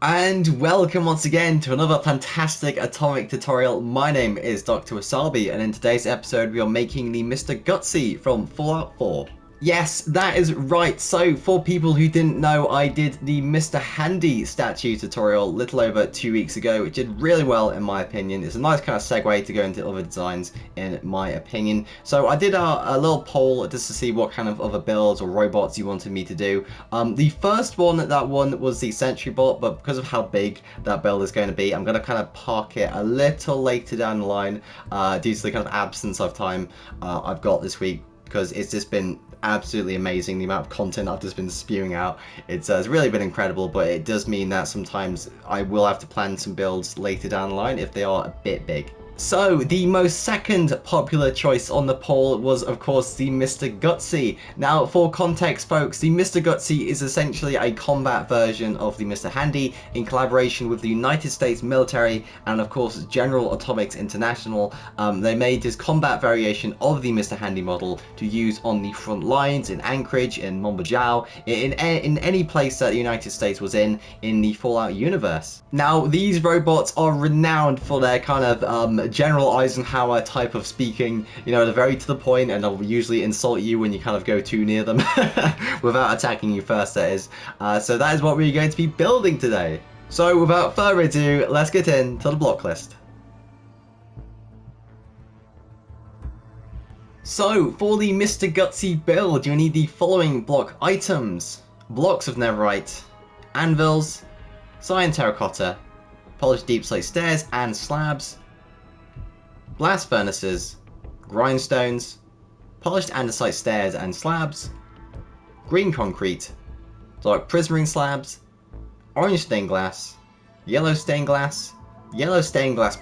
And welcome once again to another fantastic atomic tutorial. My name is Dr. Wasabi, and in today's episode we are making the Mr. Gutsy from Fallout 4. Yes, that is right. So for people who didn't know, I did the Mr. Handy statue tutorial a little over 2 weeks ago, which did really well in my opinion. It's a nice kind of segue to go into other designs in my opinion. So I did a little poll just to see what kind of other builds or robots you wanted me to do. The first one that won was the Sentry Bot, but because of how big that build is going to be, I'm going to kind of park it a little later down the line due to the kind of absence of time I've got this week, because it's just been absolutely amazing the amount of content I've just been spewing out. It's really been incredible, but it does mean that sometimes I will have to plan some builds later down the line if they are a bit big. So, the most second popular choice on the poll was, of course, the Mr. Gutsy. Now, for context, folks, the Mr. Gutsy is essentially a combat version of the Mr. Handy in collaboration with the United States military and, of course, General Atomics International. They made this combat variation of the Mr. Handy model to use on the front lines, in Anchorage, in Monbijao, in any place that the United States was in the Fallout universe. Now, these robots are renowned for their kind of General Eisenhower type of speaking. You know, they're very to the point, and they'll usually insult you when you kind of go too near them without attacking you first, that is. So that is what we're going to be building today. So without further ado, let's get into the block list. So for the Mr. Gutsy build, you need the following block items: blocks of netherite, anvils, cyan terracotta, polished deep slate stairs and slabs, blast furnaces, grindstones, polished andesite stairs and slabs, green concrete, dark prismarine slabs, orange stained glass, yellow stained glass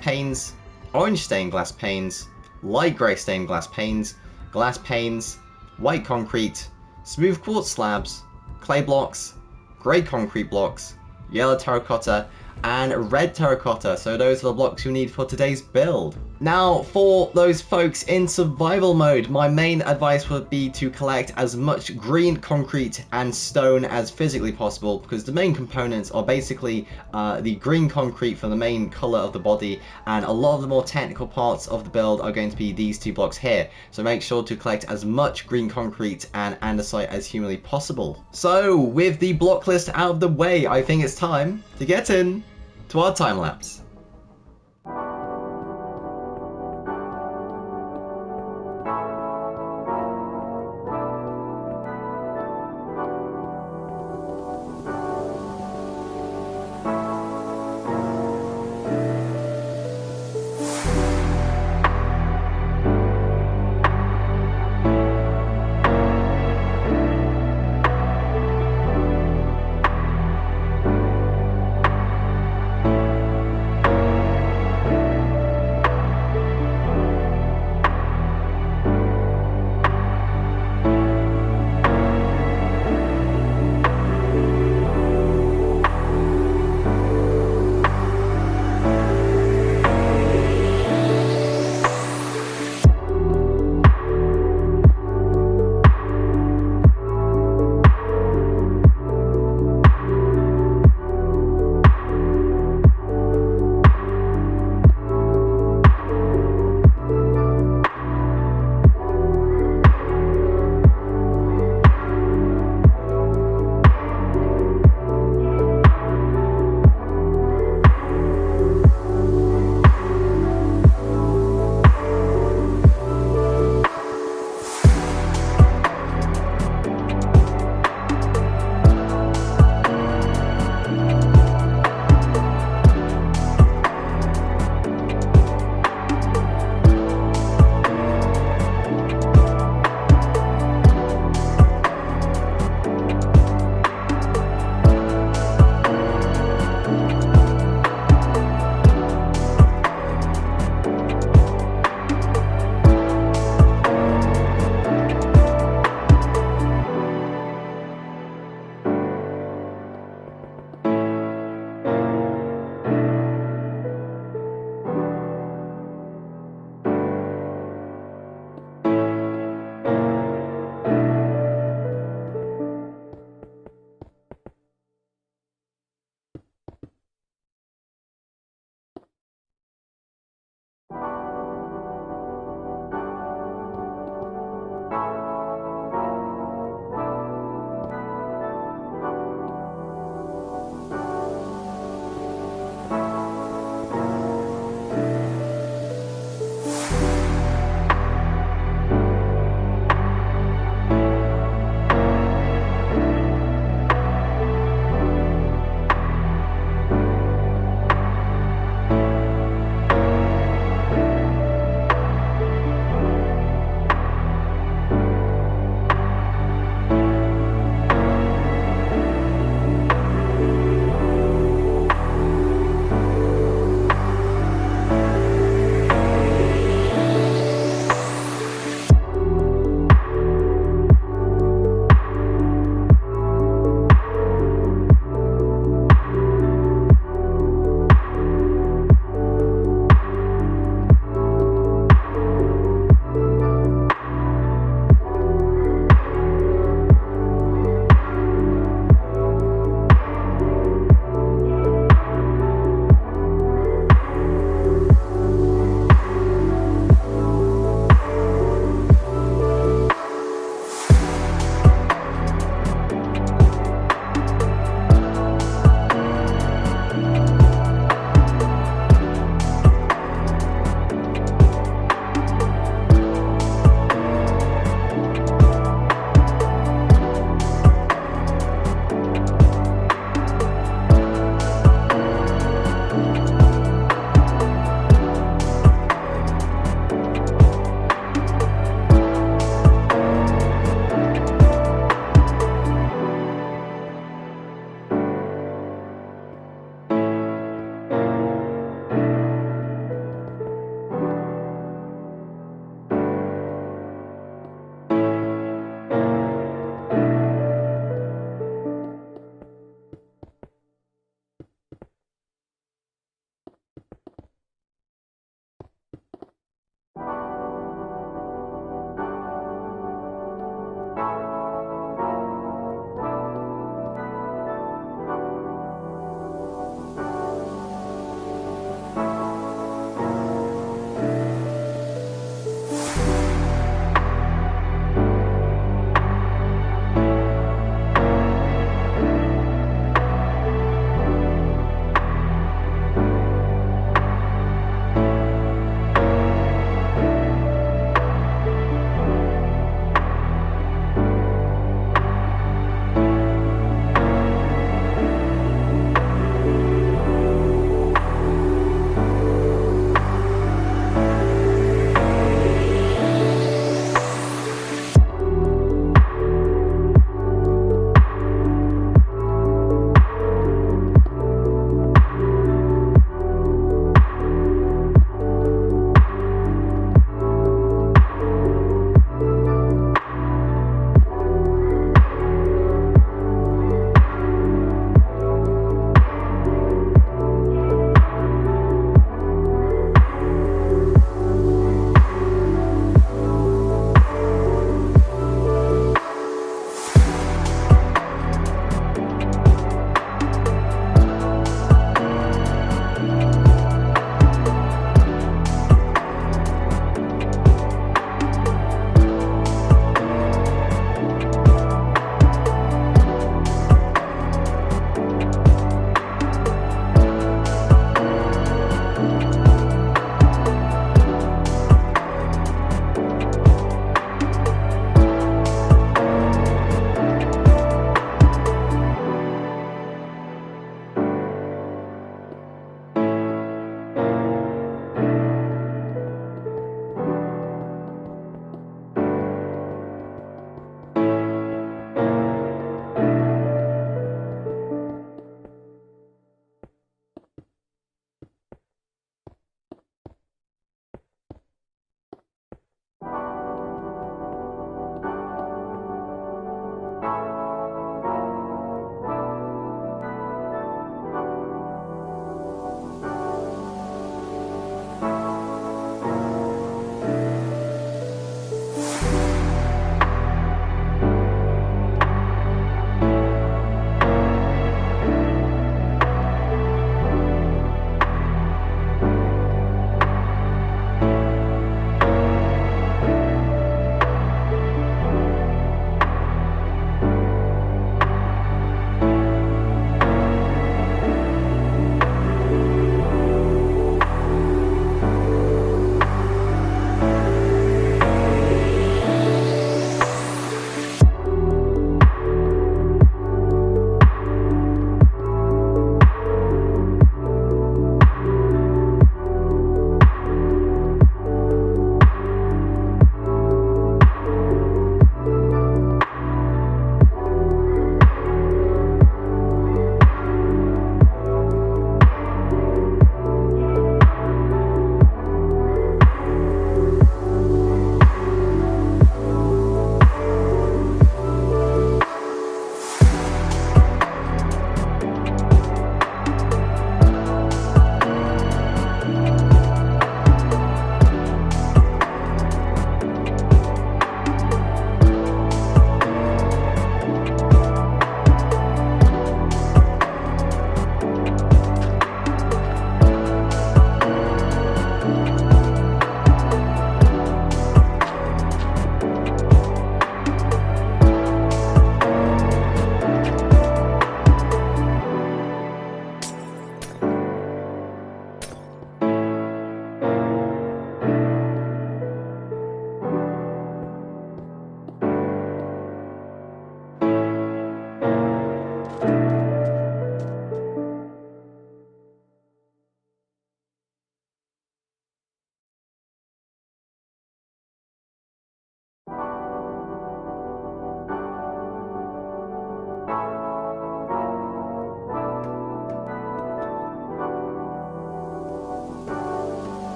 panes, orange stained glass panes, light grey stained glass panes, white concrete, smooth quartz slabs, clay blocks, grey concrete blocks, yellow terracotta, and red terracotta. So those are the blocks you need for today's build. Now, for those folks in survival mode, my main advice would be to collect as much green concrete and stone as physically possible, because the main components are basically the green concrete for the main color of the body, and a lot of the more technical parts of the build are going to be these two blocks here. So make sure to collect as much green concrete and andesite as humanly possible. So with the block list out of the way, I think it's time to get in to our time lapse.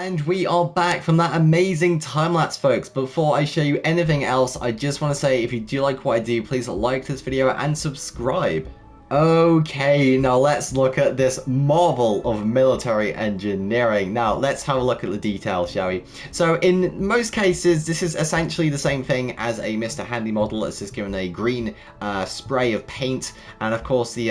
And we are back from that amazing time-lapse, folks. Before I show you anything else, I just want to say if you do like what I do, please like this video and subscribe. Okay, now let's look at this marvel of military engineering. Now, let's have a look at the details, shall we? So, in most cases, this is essentially the same thing as a Mr. Handy model. It's just given a green spray of paint, and of course the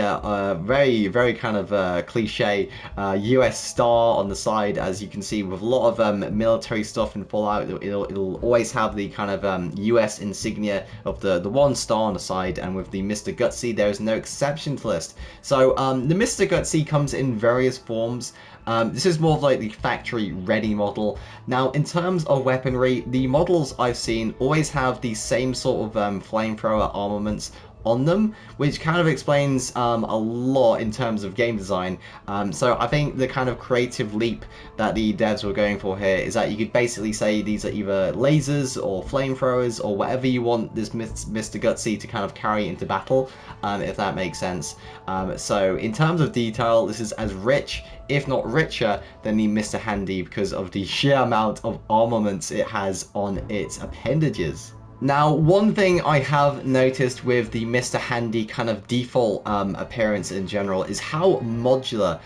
very kind of cliche US star on the side, as you can see with a lot of military stuff in Fallout. It'll always have the kind of US insignia of the one star on the side, and with the Mr. Gutsy, there is no exception to list. So the Mr. Gutsy comes in various forms. This is more of like the factory ready model. Now, in terms of weaponry, the models I've seen always have the same sort of flamethrower armaments on them, which kind of explains a lot in terms of game design. So I think the kind of creative leap that the devs were going for here is that you could basically say these are either lasers or flamethrowers or whatever you want this Mr. Gutsy to kind of carry into battle, if that makes sense. So in terms of detail, this is as rich, if not richer, than the Mr. Handy because of the sheer amount of armaments it has on its appendages. Now, one thing I have noticed with the Mr. Handy kind of default appearance in general is how modular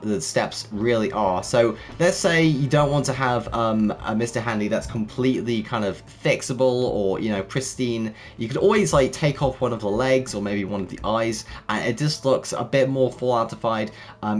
the steps really are. So let's say you don't want to have a Mr. Handy that's completely kind of fixable or, you know, pristine. You could always like take off one of the legs or maybe one of the eyes, and it just looks a bit more Falloutified.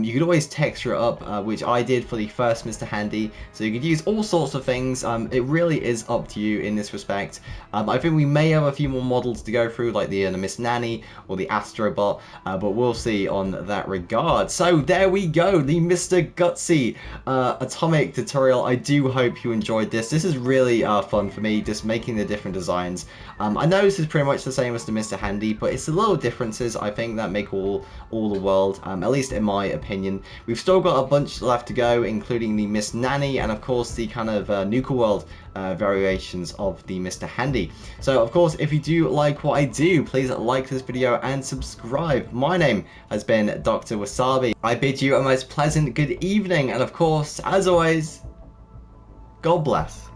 You could always texture it up, which I did for the first Mr. Handy. So you could use all sorts of things. It really is up to you in this respect. I think we may have a few more models to go through, like the Miss Nanny or the Astrobot, but we'll see on that regard. So there we go, the Mr. Gutsy atomic tutorial. I do hope you enjoyed this. This is really fun for me, just making the different designs. I know this is pretty much the same as the Mr. Handy, but it's the little differences I think that make all the world, at least in my opinion. We've still got a bunch left to go, including the Miss Nanny and of course the kind of Nuka World variations of the Mr. Handy. So of course, if you do like what I do, please like this video and subscribe. My name has been Dr. Wasabi. I bid you a most pleasant good evening, and of course, as always, God bless.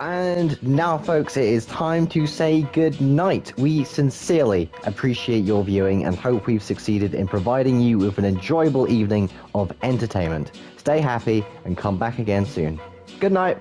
And now, folks, it is time to say good night. We sincerely appreciate your viewing and hope we've succeeded in providing you with an enjoyable evening of entertainment. Stay happy and come back again soon. Good night.